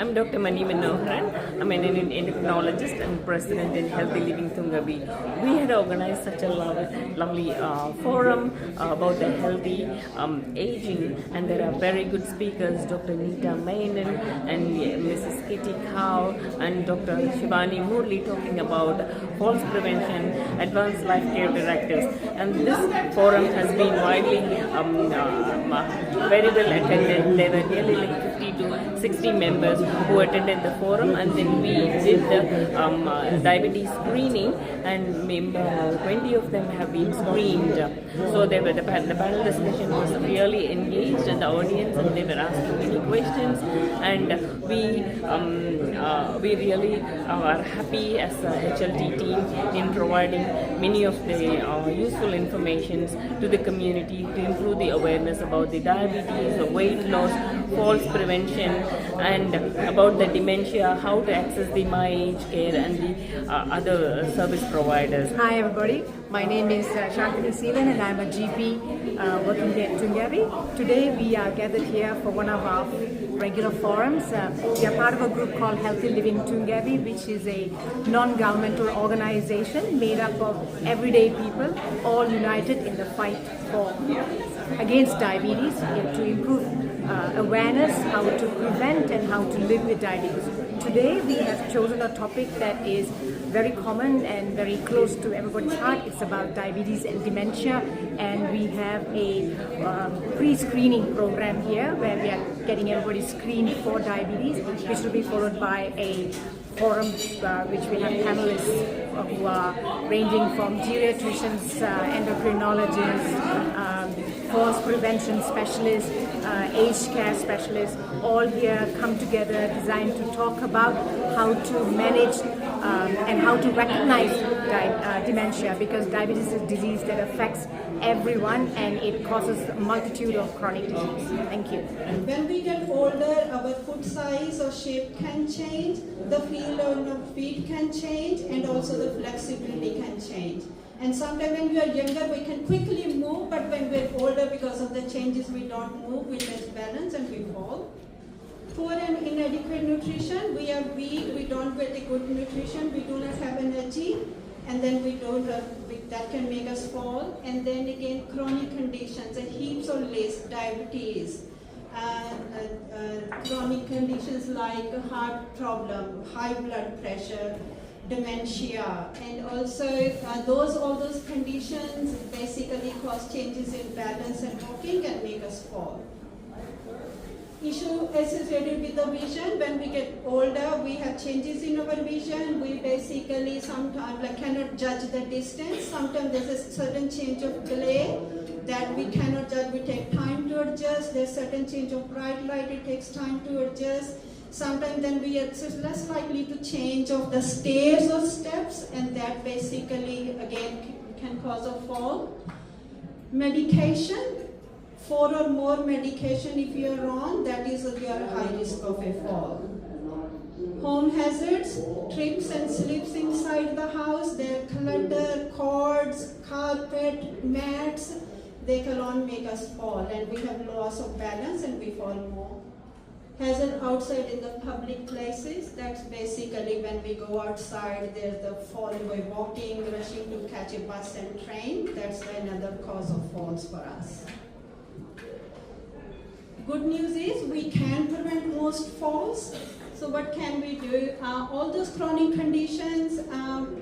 I'm Dr. Mani Manoharan. I'm an endocrinologist and president in Healthy Living Toognabbie. We had organized such a lovely forum about the healthy aging, and there are very good speakers, Dr. Nita Menon and Mrs. Kitty Cow and Dr. Shivani Murli talking about falls prevention, advanced life care directives. And this forum has been widely very well attended. There were nearly like 50 to 60 members who attended the forum, and then we did the diabetes screening, and 20 of them have been screened. So the panel discussion was really engaged in the audience, and they were asking many questions, and we really are happy as a HLT team in providing many of the useful informations to the community to improve the awareness about the diabetes, the weight loss, falls prevention, and about the dementia, how to access the My Age Care and the other service providers. Hi everybody, my name is Shantini Seelan and I'm a GP working here at Toognabbie. Today we are gathered here for one of our regular forums. We are part of a group called Healthy Living Toognabbie, which is a non-governmental organization made up of everyday people, all united in the fight against diabetes, to improve awareness, how to prevent and how to live with diabetes. Today we have chosen a topic that is very common and very close to everybody's heart. It's about diabetes and dementia, and we have a pre-screening program here where we are getting everybody screened for diabetes, which will be followed by a forum which we have panelists who are ranging from geriatricians, endocrinologists, falls prevention specialists, aged care specialists, all here come together designed to talk about how to manage and how to recognize dementia, because diabetes is a disease that affects everyone and it causes a multitude of chronic diseases. Thank you. When we get older, our foot size or shape can change, the feel of our feet can change, and also the flexibility can change. And sometimes when we are younger, we can quickly move, but when we're older, because of the changes, we don't move, we lose balance and we fall. Poor and inadequate nutrition, we are weak, we don't get a good nutrition, we do not have energy, and then that can make us fall. And then again, chronic conditions, a heaps of list, diabetes, chronic conditions like heart problem, high blood pressure, dementia, and also all those conditions basically cause changes in balance and walking and make us fall. Issue associated with the vision. When we get older, we have changes in our vision. We basically sometimes cannot judge the distance. Sometimes there's a certain change of glare that we cannot judge. We take time to adjust. There's certain change of bright light. It takes time to adjust. Sometimes then we are less likely to change of the stairs or steps, and that basically again can cause a fall. Medication, 4 or more medication if you are on, that is you are high risk of a fall. Home hazards, trips and slips inside the house, their clutter, cords, carpet, mats, they can all make us fall, and we have loss of balance and we fall more. Hazard outside in the public places, that's basically when we go outside, there's the fall by walking, rushing to catch a bus and train, that's another cause of falls for us. Good news is we can prevent most falls. So what can we do? All those chronic conditions,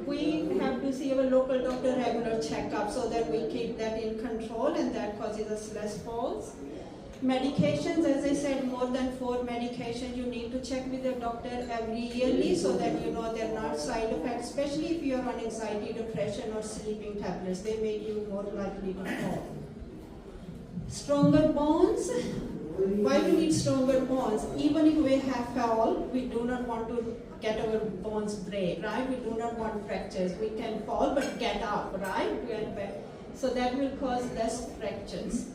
we have to see our local doctor regular checkup so that we keep that in control, and that causes us less falls. Medications, as I said, more than 4 medications, you need to check with your doctor every yearly so that you know they're not side effects, especially if you are on anxiety, depression or sleeping tablets, they make you more likely to fall. Stronger bones. Why we need stronger bones? Even if we have fall, we do not want to get our bones break, right? We do not want fractures. We can fall but get up, right? So that will cause less fractures.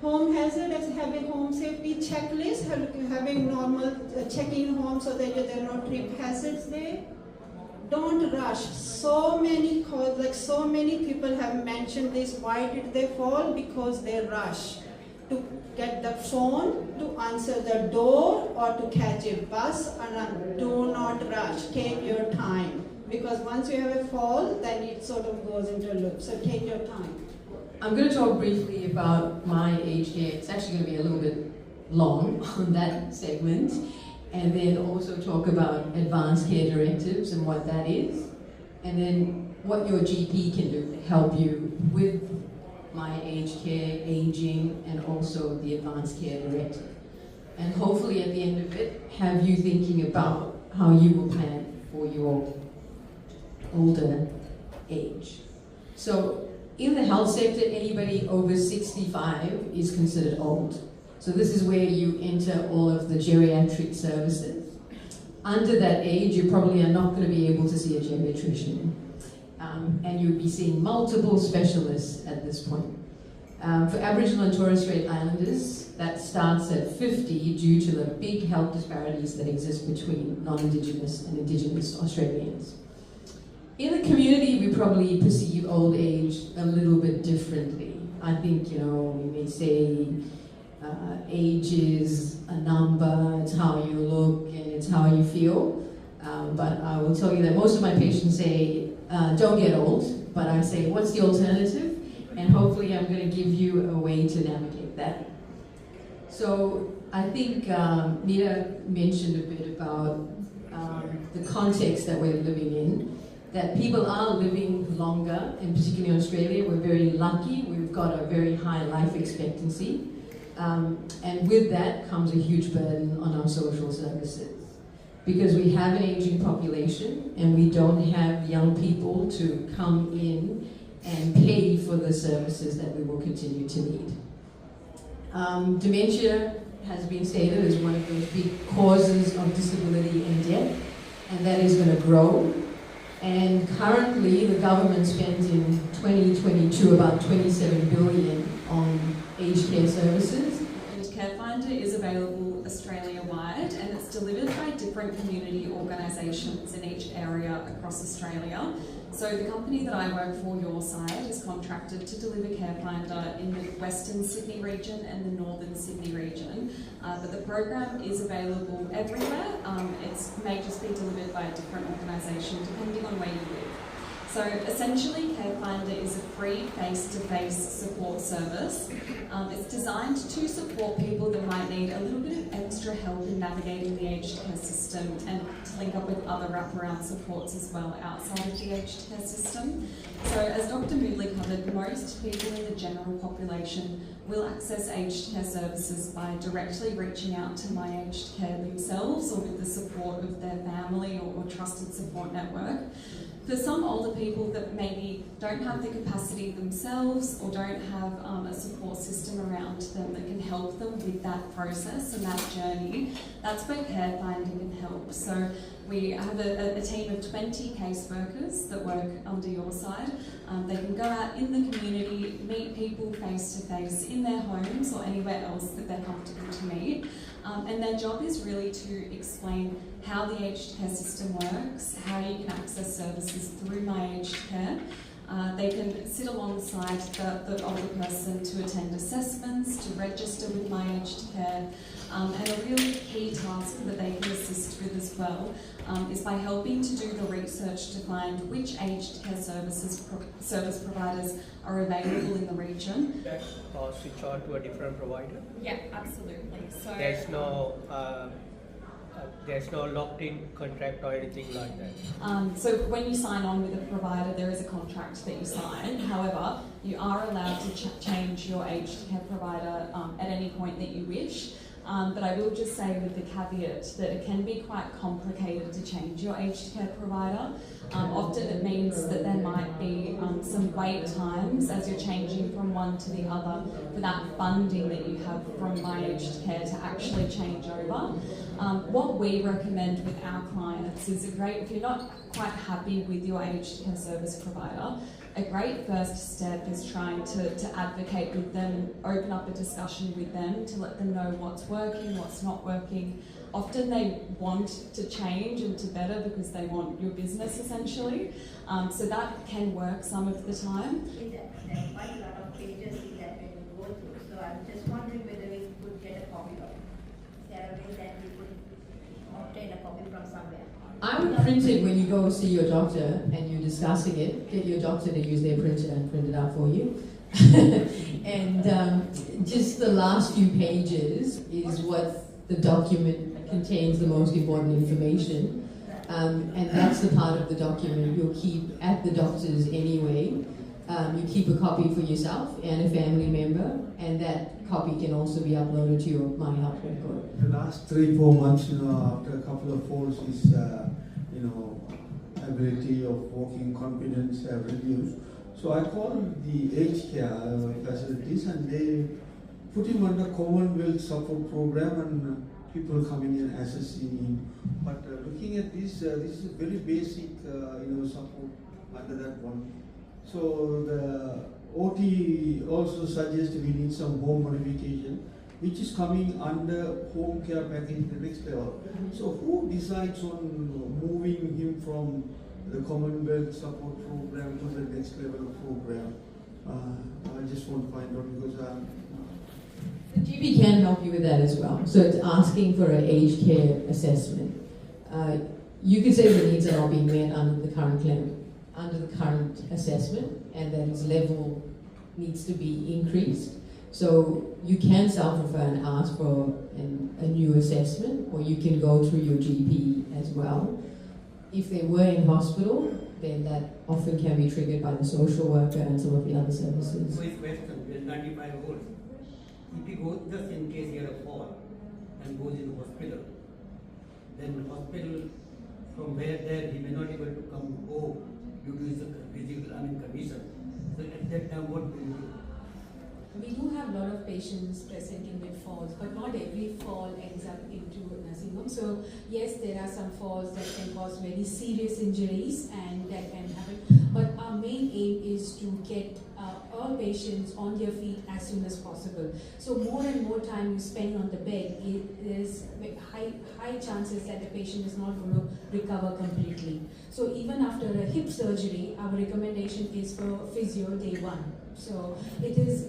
Home hazard is having home safety checklist, having normal checking home so that there are no trip hazards there. Don't rush. So many people have mentioned this. Why did they fall? Because they rush. to get the phone, to answer the door, or to catch a bus, and do not rush. Take your time. Because once you have a fall, then it sort of goes into a loop. So take your time. I'm going to talk briefly about my aged care. It's actually going to be a little bit long on that segment. And then also talk about advanced care directives and what that is. And then what your GP can do to help you with my aged care, aging, and also the advanced care directive. And hopefully at the end of it, have you thinking about how you will plan for your older age. So in the health sector, anybody over 65 is considered old. So this is where you enter all of the geriatric services. Under that age, you probably are not going to be able to see a geriatrician. And you'll be seeing multiple specialists at this point. For Aboriginal and Torres Strait Islanders, that starts at 50 due to the big health disparities that exist between non-Indigenous and Indigenous Australians. In the community, we probably perceive old age a little bit differently. I think, we may say age is a number, it's how you look and it's how you feel. But I will tell you that most of my patients say, don't get old, but I say, what's the alternative? And hopefully I'm going to give you a way to navigate that. So I think Nita mentioned a bit about the context that we're living in, that people are living longer, and particularly in Australia, we're very lucky. We've got a very high life expectancy. And with that comes a huge burden on our social services. Because we have an aging population and we don't have young people to come in and pay for the services that we will continue to need. Dementia has been stated as one of those big causes of disability and death, and that is going to grow. And currently, the government spends in 2022 about $27 billion on aged care services. Care Finder is available Australia-wide, and it's delivered by different community organisations in each area across Australia. So the company that I work for, Your Side, is contracted to deliver Care Finder in the Western Sydney region and the Northern Sydney region. But the program is available everywhere. It may just be delivered by a different organisation depending on where you live. So essentially, Care Finder is a free face-to-face support service. It's designed to support people that might need a little bit of extra help in navigating the aged care system and to link up with other wraparound supports as well outside of the aged care system. So as Dr. Moodley covered, most people in the general population will access aged care services by directly reaching out to My Aged Care themselves or with the support of their family or trusted support network. For some older people that maybe don't have the capacity themselves or don't have a support system around them that can help them with that process and that journey, that's where Care Finder can help. So we have a team of 20 caseworkers that work under Your Side. They can go out in the community, meet people face to face in their homes or anywhere else that they're comfortable to meet. And their job is really to explain how the aged care system works, how you can access services through My Aged Care. They can sit alongside the older person to attend assessments, to register with My Aged Care, and a really key task that they can assist with as well is by helping to do the research to find which aged care service providers are available in the region. Or switch on to a different provider? Yeah, absolutely. So there's no locked-in contract or anything like that. So when you sign on with a provider, there is a contract that you sign. However, you are allowed to change your aged care provider at any point that you wish. But I will just say with the caveat that it can be quite complicated to change your aged care provider. Often it means that there might be some wait times as you're changing from one to the other for that funding that you have from My Aged Care to actually change over. What we recommend with our clients is if you're not quite happy with your aged care service provider, a great first step is trying to advocate with them and open up a discussion with them to let them know what's working, what's not working. Often they want to change and to better because they want your business essentially. So that can work some of the time. There are quite a lot of changes that when you go through. So I'm just wondering that we could obtain a copy from somewhere. I would print it when you go see your doctor and you're discussing it. Get your doctor to use their printer and print it out for you. And just the last few pages is what the document contains the most important information. And that's the part of the document you'll keep at the doctor's anyway. You keep a copy for yourself and a family member, and that copy can also be uploaded to your My Health record. The last 3-4 months, after a couple of falls, his, ability of walking confidence have reduced. So I called the aged care facilities, and they put him under Commonwealth support program, and people coming and assessing him. But looking at this, this is a very basic, support under that one. So the OT also suggests we need some home modification, which is coming under home care package the next level. So who decides on moving him from the Commonwealth support program to the next level of program? I just want to find out because the GP can help you with that as well. So it's asking for an aged care assessment. You could say the needs are not being met under the current claim, under the current assessment, and that his level needs to be increased. So you can self-refer and ask for a new assessment, or you can go through your GP as well. If they were in hospital, then that often can be triggered by the social worker and some of the other services. So his question, he is 95 old. If he goes, just in case he had a fall and goes into hospital, then hospital, from where there he may not be able to come home due to his physical condition. So at that time, what do you do? We do have a lot of patients presenting with falls, but not every fall ends up into a nursing home. So yes, there are some falls that can cause very serious injuries and that can happen. But our main aim is to get all patients on their feet as soon as possible. So more and more time you spend on the bed, there's high chances that the patient is not going to recover completely. So even after a hip surgery, our recommendation is for physio day 1. So it is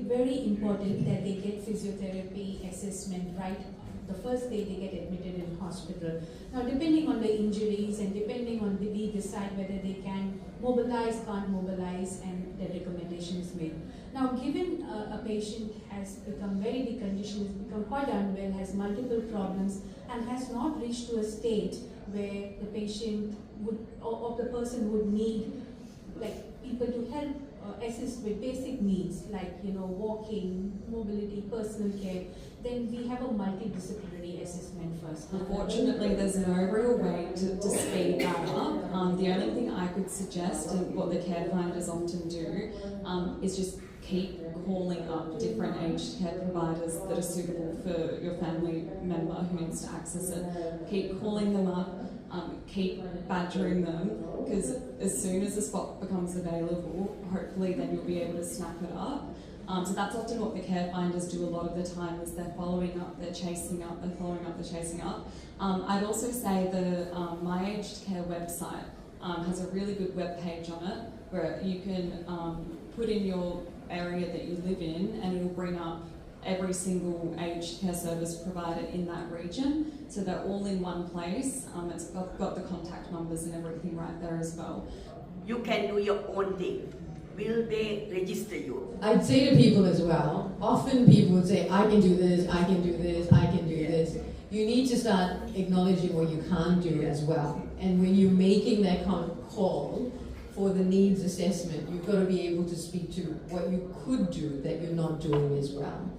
very important that they get physiotherapy assessment right the first day they get admitted in hospital. Now depending on the injuries and depending on we decide whether they can mobilize, can't mobilize, and the recommendation is made. Now given a patient has become very deconditioned, has become quite unwell, has multiple problems, and has not reached to a state where the patient would, or the person would need like people to help assist with basic needs like walking, mobility, personal care, then we have a multidisciplinary assessment first. Unfortunately, there's no real way to speed that up. The only thing I could suggest, and what the care finders often do, is just keep calling up different aged care providers that are suitable for your family member who needs to access it. Keep calling them up. Keep badgering them, because as soon as the spot becomes available, hopefully then you'll be able to snap it up. So that's often what the care finders do a lot of the time, is they're following up, they're chasing up, they're following up, they're chasing up. I'd also say the My Aged Care website has a really good web page on it where you can put in your area that you live in, and it'll bring up every single aged care service provider in that region, so they're all in one place. It's got the contact numbers and everything right there as well. You can do your own thing. Will they register you? I'd say to people as well, often people would say, I can do this, I can do this, I can do this. You need to start acknowledging what you can't do as well. And when you're making that call for the needs assessment, you've got to be able to speak to what you could do that you're not doing as well.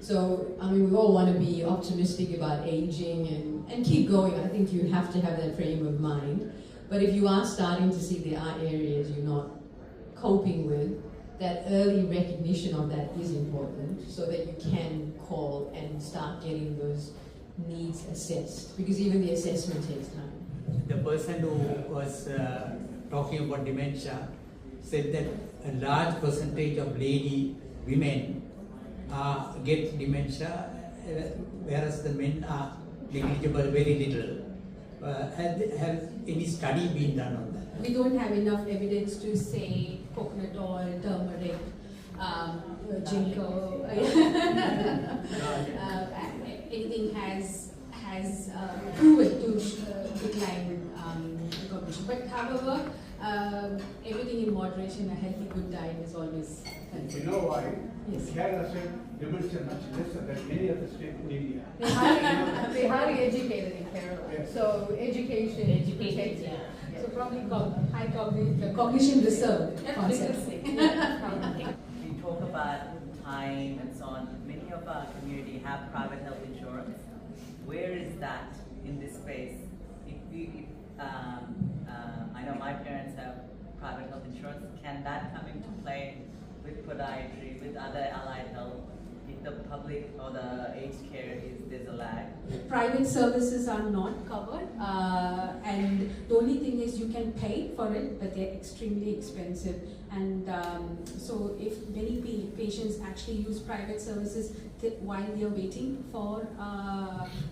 So, we all want to be optimistic about aging and keep going. I think you have to have that frame of mind. But if you are starting to see there are areas you're not coping with, that early recognition of that is important so that you can call and start getting those needs assessed. Because even the assessment takes time. The person who was talking about dementia said that a large percentage of women get dementia, whereas the men are negligible very little. Has any study been done on that? We don't have enough evidence to say coconut oil, turmeric, ginkgo. anything has proven to decline cognition. But however, everything in moderation, a healthy good diet is always helpful. You know why? Yes. Kerala said dementia much lesser than many other states in India. They're highly educated in Kerala. Yes. So education protects. So probably high cognition reserve concept. We talk about time and so on. Many of our community have private health insurance. Where is that in this space? I know my parents have private health insurance. Can that come into play with podiatry, with other allied health? If the public or the aged care there's a lag? Private services are not covered, and the only thing is you can pay for it, but they're extremely expensive. And so if many patients actually use private services while they're waiting for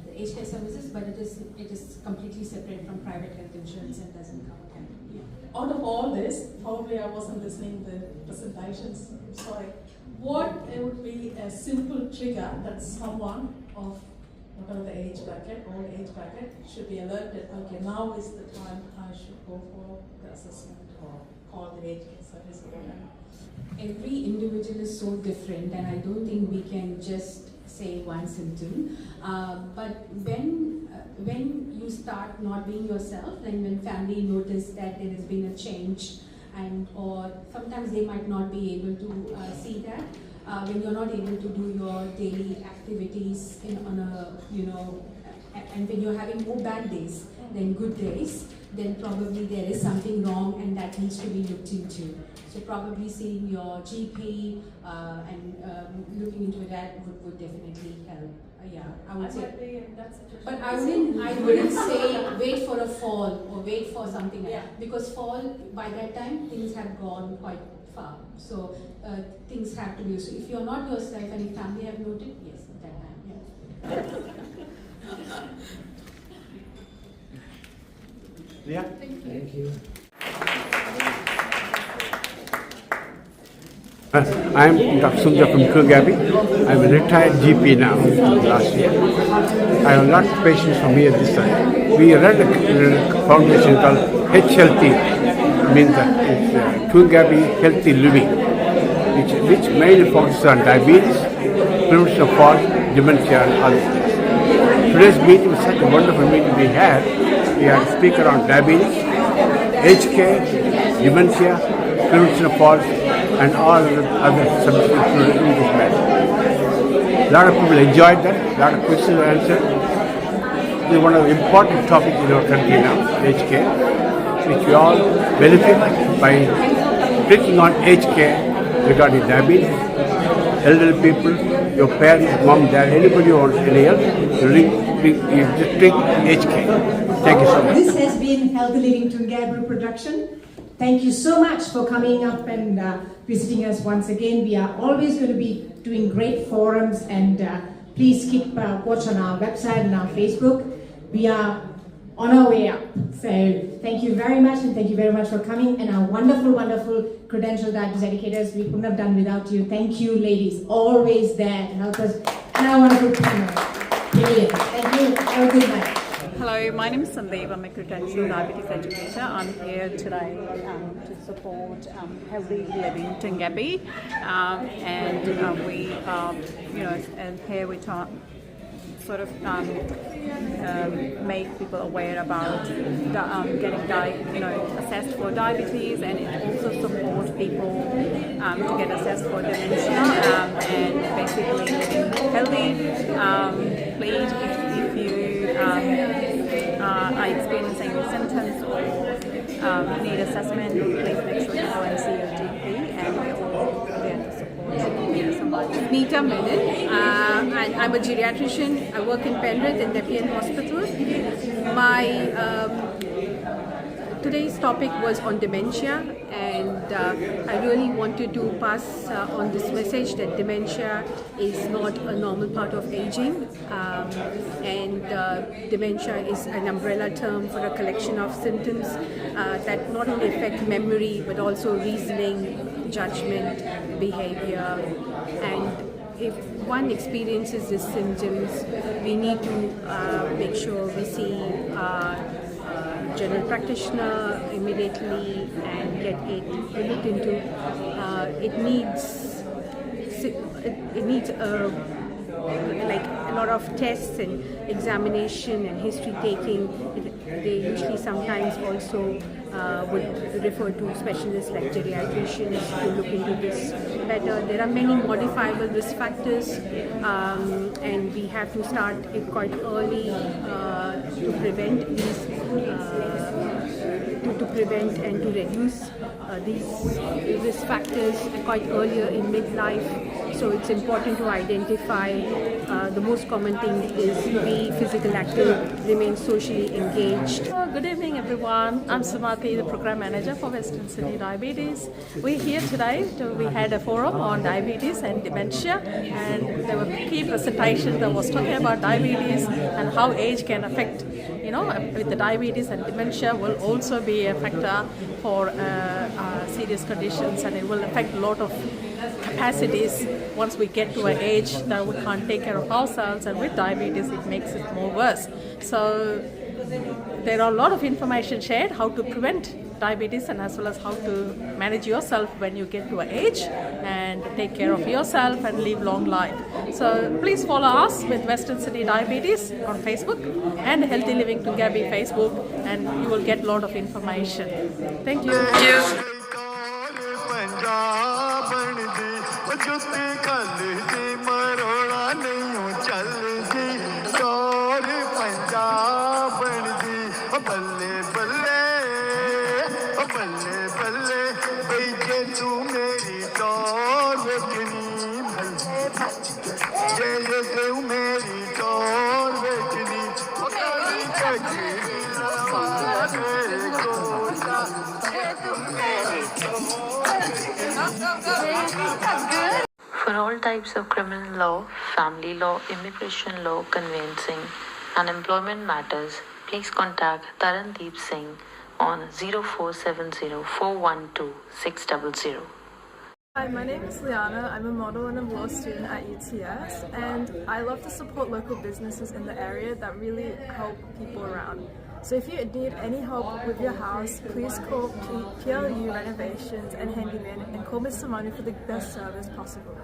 the aged care services, but it is completely separate from private health insurance and doesn't cover them. Yeah. Out of all this, probably I wasn't listening to the presentations, sorry. What would be a simple trigger that someone of whatever the age bracket, old age bracket, should be alerted, okay, now is the time I should go for the assessment or call the age care service or whatever. Every individual is so different, and I don't think we can just say one symptom. But when you start not being yourself, and when family notice that there has been a change, or sometimes they might not be able to see that, when you're not able to do your daily activities and when you're having more bad days than good days, then probably there is something wrong and that needs to be looked into. So probably seeing your GP and looking into that would definitely help. Yeah, I would say. But I wouldn't say wait for a fall or wait for something like that, because fall, by that time things have gone quite far. So things have to be. So if you're not yourself and your family have noted, yes, at that time. Yeah. Yeah. Thank you. I'm Dr. Sanjhe from Toognabbie. I'm a retired GP now, last year. I have a lot of patients from here this side. We run a foundation called HLT, means that it's Toognabbie Healthy Living, which mainly focuses on diabetes, prevention of fall, dementia and other things. Today's meeting was such a wonderful meeting we had. We had a speaker on diabetes, aged care, dementia, prevention of falls, and all the other subjects included in this matter. A lot of people enjoyed that, a lot of questions were answered. This is one of the important topics in our country now, aged care, which we all benefit by clicking on aged care regarding diabetes, elderly people, your parents, mom, dad, anybody who wants any help, you just take aged care. Thank you so much. This has been Healthy Living Toognabbie production. Thank you so much for coming up and visiting us once again. We are always going to be doing great forums, and please keep watch on our website and our Facebook. We are on our way up. So thank you very much, and thank you very much for coming, and our wonderful, wonderful credentialed diabetes educators. We couldn't have done without you. Thank you, ladies, always there to help us, and our wonderful panel. Brilliant. Thank you. Have a good night. Hello, my name is Sanjhe. I'm a credentialed diabetes educator. I'm here today to support Healthy Living Toognabbie, and we, and here we talk, sort of make people aware about getting assessed for diabetes, and it also supports people to get assessed for dementia and basically living healthy. Please, if you are experiencing symptoms or need assessment, please make sure you go and see your GP, and we're all there to support. Thank you so much. Nita Menon. I'm a geriatrician. I work in Penrith in Nepean Hospital. Today's topic was on dementia, and I really wanted to pass on this message that dementia is not a normal part of aging, and dementia is an umbrella term for a collection of symptoms that not only affect memory but also reasoning, judgment, behavior, and if one experiences these symptoms, we need to make sure we see general practitioner immediately and get it looked into. It needs like a lot of tests and examination and history taking. They usually sometimes also would refer to specialists like geriatricians to look into this better. There are many modifiable risk factors, and we have to start it quite early to prevent these, to prevent and to reduce these risk factors quite earlier in midlife. So it's important to identify the most common thing is be physical active, remain socially engaged. Good evening everyone, I'm Sumati, the Program Manager for Western Sydney Diabetes. We're here today, we had a forum on diabetes and dementia, and there were key presentations that was talking about diabetes and how age can affect, with the diabetes, and dementia will also be a factor for serious conditions, and it will affect a lot of capacities once we get to an age that we can't take care of ourselves, and with diabetes it makes it more worse. So there are a lot of information shared how to prevent diabetes and as well as how to manage yourself when you get to an age and take care of yourself and live long life. So please follow us with Western Sydney Diabetes on Facebook and Healthy Living Toognabbie Facebook, and you will get a lot of information. Thank you. For all types of criminal law, family law, immigration law, conveyancing, and employment matters, please contact Tarandeep Singh on 0470 412 600. Hi, my name is Liana. I'm a model and a law student at UTS, and I love to support local businesses in the area that really help people around. So if you need any help with your house, please call PLU Renovations and Handyman and call Mr. Manu for the best service possible.